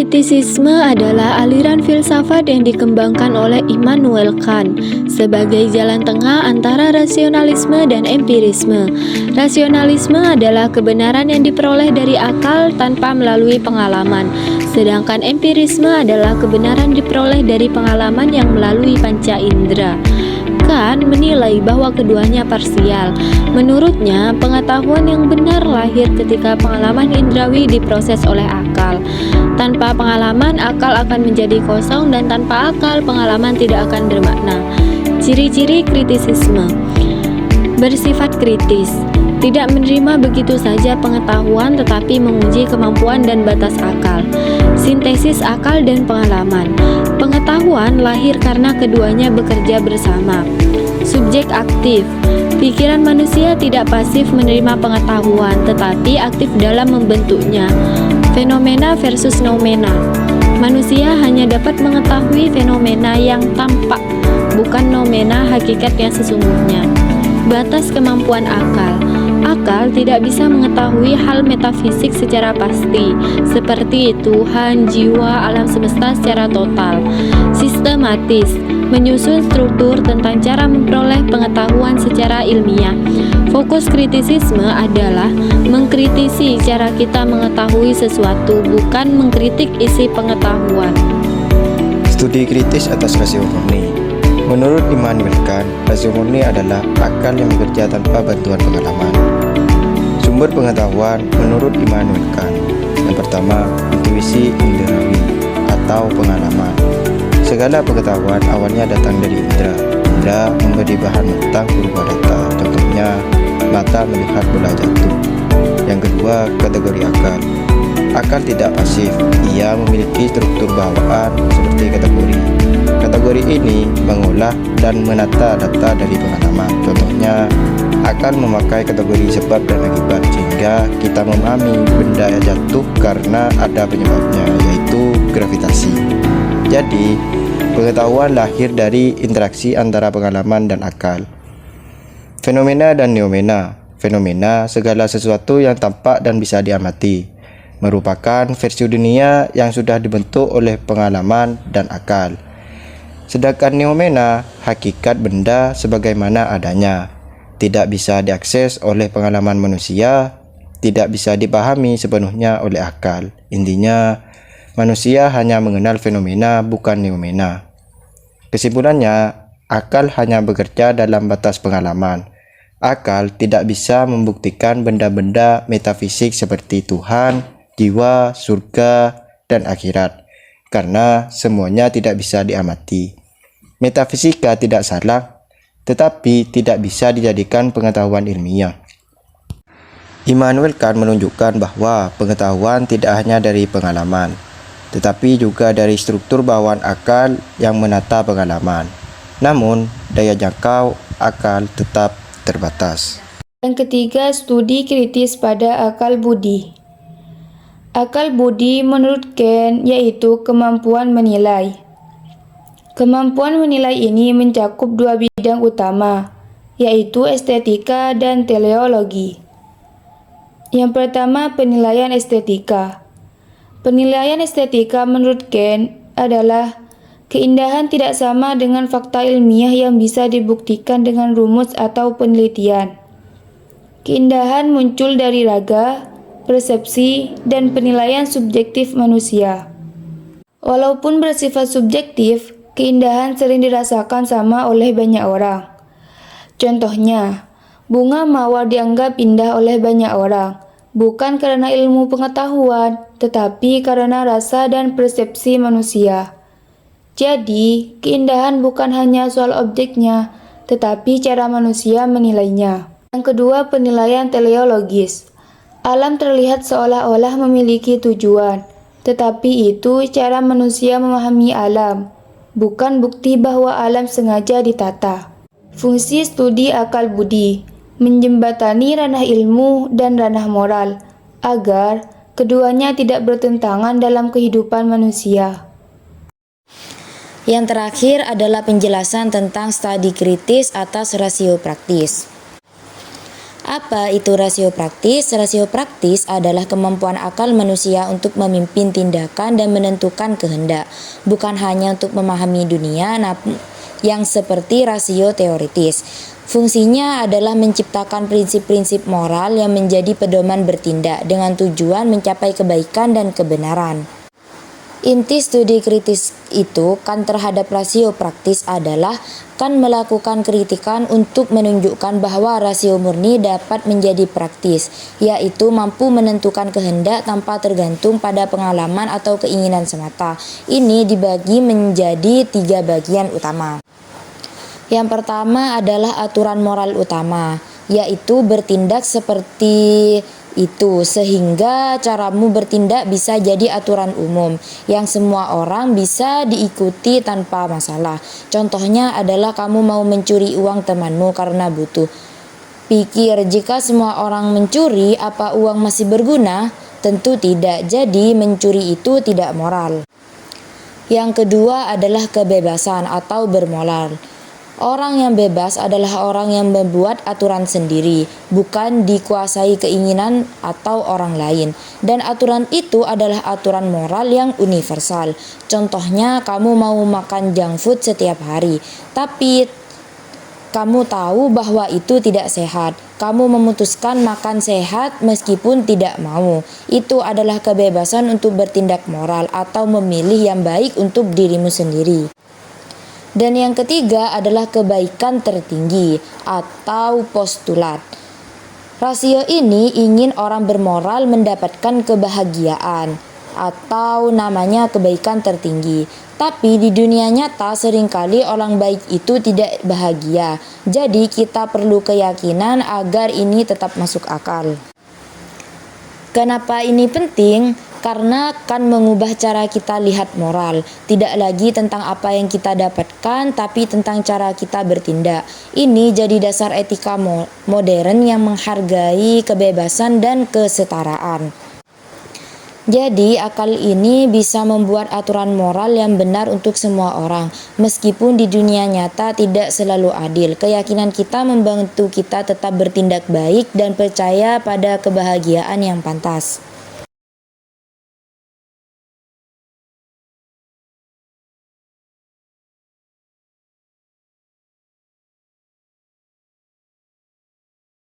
Kritisisme adalah aliran filsafat yang dikembangkan oleh Immanuel Kant sebagai jalan tengah antara rasionalisme dan empirisme. Rasionalisme adalah kebenaran yang diperoleh dari akal tanpa melalui pengalaman, sedangkan empirisme adalah kebenaran diperoleh dari pengalaman yang melalui panca indera. Kant menilai bahwa keduanya parsial. Menurutnya, pengetahuan yang benar lahir ketika pengalaman indrawi diproses oleh akal. Tanpa pengalaman, akal akan menjadi kosong, dan tanpa akal, pengalaman tidak akan bermakna. Ciri-ciri kritisisme: bersifat kritis, tidak menerima begitu saja pengetahuan tetapi menguji kemampuan dan batas akal. Sintesis akal dan pengalaman. Pengetahuan lahir karena keduanya bekerja bersama. Subjek aktif. Pikiran manusia tidak pasif menerima pengetahuan tetapi aktif dalam membentuknya. Fenomena versus noumena. Manusia hanya dapat mengetahui fenomena yang tampak, bukan noumena hakikat yang sesungguhnya. Batas kemampuan akal. Akal tidak bisa mengetahui hal metafisik secara pasti, seperti Tuhan, jiwa, alam semesta secara total. Sistematis, menyusun struktur tentang cara memperoleh pengetahuan secara ilmiah. Fokus kritisisme adalah mengkritisi cara kita mengetahui sesuatu, bukan mengkritik isi pengetahuan. Studi kritis atas rasio murni. Menurut Immanuel Kant, rasio murni adalah akal yang bekerja tanpa bantuan pengalaman. Sumber pengetahuan menurut Immanuel Kant: yang pertama, intuisi inderawi atau pengalaman. Segala pengetahuan awalnya datang dari indera. Indera memberi bahan mentah berupa data, contohnya mata melihat bola jatuh. Yang kedua, kategori akal. Akal tidak pasif, ia memiliki struktur bawaan seperti kategori. Kategori ini mengolah dan menata data dari pengalaman. Contohnya, akal memakai kategori sebab dan akibat sehingga kita memahami benda yang jatuh karena ada penyebabnya, yaitu gravitasi. Jadi, pengetahuan lahir dari interaksi antara pengalaman dan akal. Fenomena dan noumena. Fenomena, segala sesuatu yang tampak dan bisa diamati, merupakan versi dunia yang sudah dibentuk oleh pengalaman dan akal. Sedangkan noumena, hakikat benda sebagaimana adanya, tidak bisa diakses oleh pengalaman manusia, tidak bisa dipahami sepenuhnya oleh akal. Intinya, manusia hanya mengenal fenomena, bukan noumena. Kesimpulannya, akal hanya bekerja dalam batas pengalaman. Akal tidak bisa membuktikan benda-benda metafisik seperti Tuhan, jiwa, surga, dan akhirat, karena semuanya tidak bisa diamati. Metafisika tidak salah, tetapi tidak bisa dijadikan pengetahuan ilmiah. Immanuel Kant menunjukkan bahwa pengetahuan tidak hanya dari pengalaman, tetapi juga dari struktur bawaan akal yang menata pengalaman. Namun, daya jangkau akal tetap terbatas. Yang ketiga, studi kritis pada akal budi. Akal budi menurut Kant yaitu kemampuan menilai. Kemampuan menilai ini mencakup dua bidang utama, yaitu estetika dan teleologi. Yang pertama, penilaian estetika. Penilaian estetika menurut Kant adalah keindahan tidak sama dengan fakta ilmiah yang bisa dibuktikan dengan rumus atau penelitian. Keindahan muncul dari raga, persepsi, dan penilaian subjektif manusia. Walaupun bersifat subjektif, keindahan sering dirasakan sama oleh banyak orang. Contohnya, bunga mawar dianggap indah oleh banyak orang, bukan karena ilmu pengetahuan, tetapi karena rasa dan persepsi manusia. Jadi, keindahan bukan hanya soal objeknya, tetapi cara manusia menilainya. Yang kedua, penilaian teleologis. Alam terlihat seolah-olah memiliki tujuan, tetapi itu cara manusia memahami alam, bukan bukti bahwa alam sengaja ditata. Fungsi studi akal budi, menjembatani ranah ilmu dan ranah moral, agar keduanya tidak bertentangan dalam kehidupan manusia. Yang terakhir adalah penjelasan tentang studi kritis atas rasio praktis. Apa itu rasio praktis? Rasio praktis adalah kemampuan akal manusia untuk memimpin tindakan dan menentukan kehendak, bukan hanya untuk memahami dunia, namun yang seperti rasio teoritis. Fungsinya adalah menciptakan prinsip-prinsip moral yang menjadi pedoman bertindak dengan tujuan mencapai kebaikan dan kebenaran. Inti studi kritis itu kan terhadap rasio praktis adalah kan melakukan kritikan untuk menunjukkan bahwa rasio murni dapat menjadi praktis, yaitu mampu menentukan kehendak tanpa tergantung pada pengalaman atau keinginan semata. Ini dibagi menjadi 3 bagian utama. Yang pertama adalah aturan moral utama, yaitu bertindak seperti itu sehingga caramu bertindak bisa jadi aturan umum yang semua orang bisa diikuti tanpa masalah. Contohnya adalah kamu mau mencuri uang temanmu karena butuh. Pikir, jika semua orang mencuri, apa uang masih berguna? Tentu tidak. Jadi mencuri itu tidak moral. Yang kedua adalah kebebasan atau bermoral. Orang yang bebas adalah orang yang membuat aturan sendiri, bukan dikuasai keinginan atau orang lain. Dan aturan itu adalah aturan moral yang universal. Contohnya, kamu mau makan junk food setiap hari, tapi kamu tahu bahwa itu tidak sehat. Kamu memutuskan makan sehat meskipun tidak mau. Itu adalah kebebasan untuk bertindak moral atau memilih yang baik untuk dirimu sendiri. Dan yang ketiga adalah kebaikan tertinggi atau postulat. Rasio ini ingin orang bermoral mendapatkan kebahagiaan atau namanya kebaikan tertinggi. Tapi di dunia nyata seringkali orang baik itu tidak bahagia. Jadi kita perlu keyakinan agar ini tetap masuk akal. Kenapa ini penting? Karena kan mengubah cara kita lihat moral. Tidak lagi tentang apa yang kita dapatkan, tapi tentang cara kita bertindak. Ini jadi dasar etika modern yang menghargai kebebasan dan kesetaraan. Jadi akal ini bisa membuat aturan moral yang benar untuk semua orang. Meskipun di dunia nyata tidak selalu adil, keyakinan kita membantu kita tetap bertindak baik dan percaya pada kebahagiaan yang pantas.